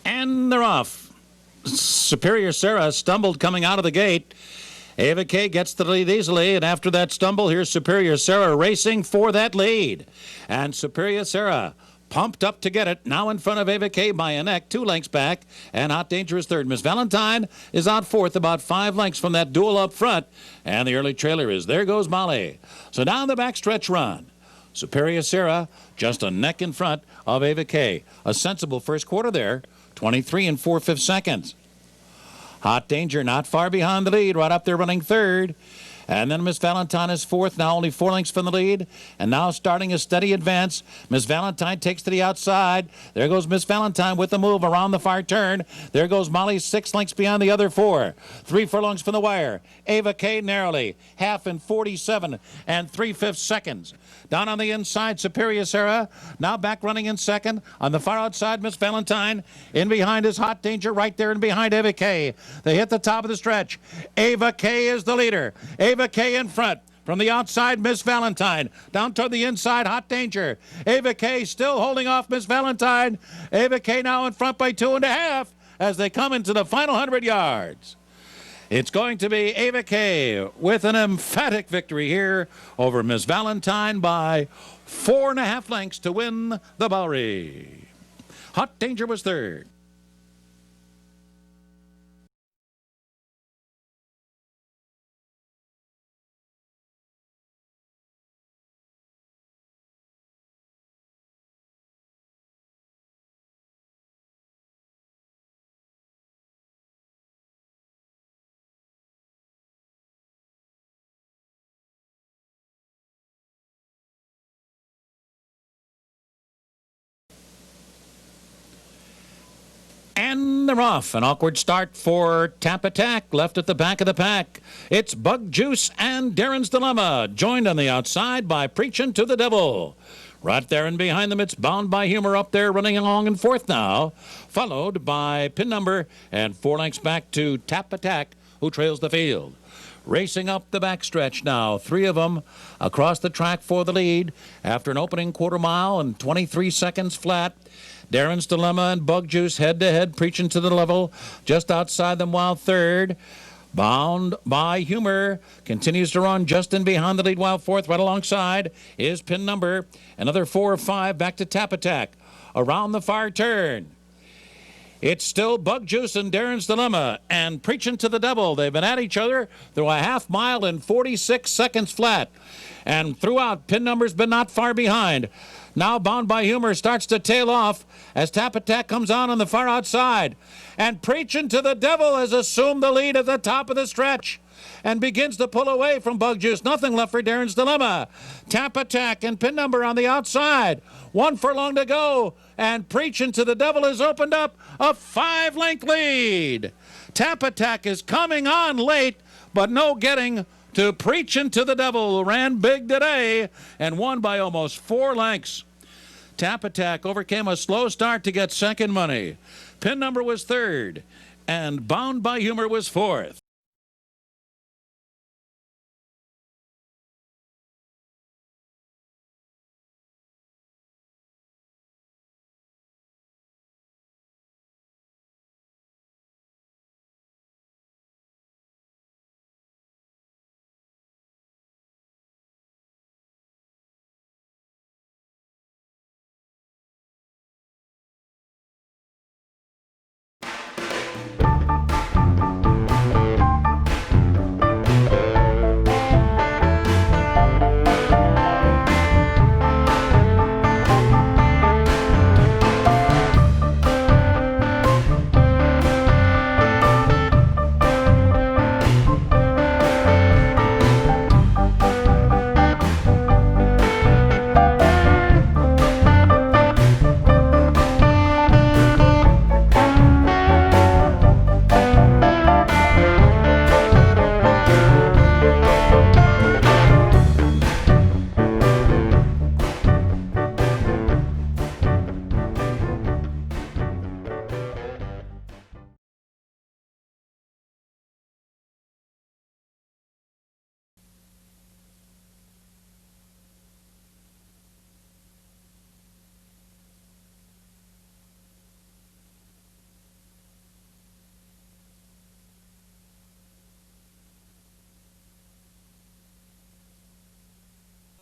And they're off. Superior Sarah stumbled coming out of the gate. Ava K gets the lead easily, and after that stumble, here's Superior Sarah racing for that lead. And Superior Sarah pumped up to get it, now in front of Ava K by a neck, 2 lengths back, and Hot Danger is third. Miss Valentine is out fourth, about 5 lengths from that duel up front, and the early trailer is There Goes Molly. So down the backstretch run. Superior Sarah just a neck in front of Ava K. A sensible first quarter there. 23 and 4/5 seconds. Hot Danger not far behind the lead, right up there running third. And then Miss Valentine is fourth, now only 4 lengths from the lead. And now starting a steady advance. Miss Valentine takes to the outside. There goes Miss Valentine with the move around the far turn. There goes Molly 6 lengths beyond the other 4. 3 furlongs from the wire. Ava K narrowly, half in 47 and 3/5 seconds. Down on the inside, Superior Sarah, now back running in second. On the far outside, Miss Valentine. In behind is Hot Danger, right there and behind Ava K. They hit the top of the stretch. Ava K is the leader. Ava K in front. From the outside, Miss Valentine. Down toward the inside, Hot Danger. Ava K still holding off Miss Valentine. Ava K now in front by 2.5 as they come into the final 100 yards. It's going to be Ava K with an emphatic victory here over Miss Valentine by 4.5 lengths to win the Bowery. Hot Danger was third. And they're off. An awkward start for Tap Attack, left at the back of the pack. It's Bug Juice and Darren's Dilemma, joined on the outside by Preachin' to the Devil. Right there and behind them, it's Bound by Humor up there running along in fourth now, followed by Pin Number and 4 lengths back to Tap Attack, who trails the field. Racing up the backstretch now, 3 of them across the track for the lead after an opening quarter mile and 23 seconds flat. Darren's Dilemma and Bug Juice head-to-head, Preaching to the Level, just outside them while third. Bound by Humor continues to run just in behind the lead while fourth. Right alongside is Pin Number. Another 4 or 5 back to Tap Attack. Around the far turn. It's still Bug Juice and Darren's Dilemma and Preaching to the Devil. They've been at each other through a half mile in 46 seconds flat. And throughout, Pin Number's been not far behind. Now Bound by Humor starts to tail off as Tap Attack comes on the far outside. And Preachin' to the Devil has assumed the lead at the top of the stretch and begins to pull away from Bug Juice. Nothing left for Darren's Dilemma. Tap Attack and Pin Number on the outside. 1 furlong to go. And Preachin' to the Devil has opened up a 5-length lead. Tap Attack is coming on late, but no getting to Preachin' to the Devil. Ran big today and won by almost 4 lengths. Tap Attack overcame a slow start to get second money. Pin Number was third, and Bound by Humor was fourth.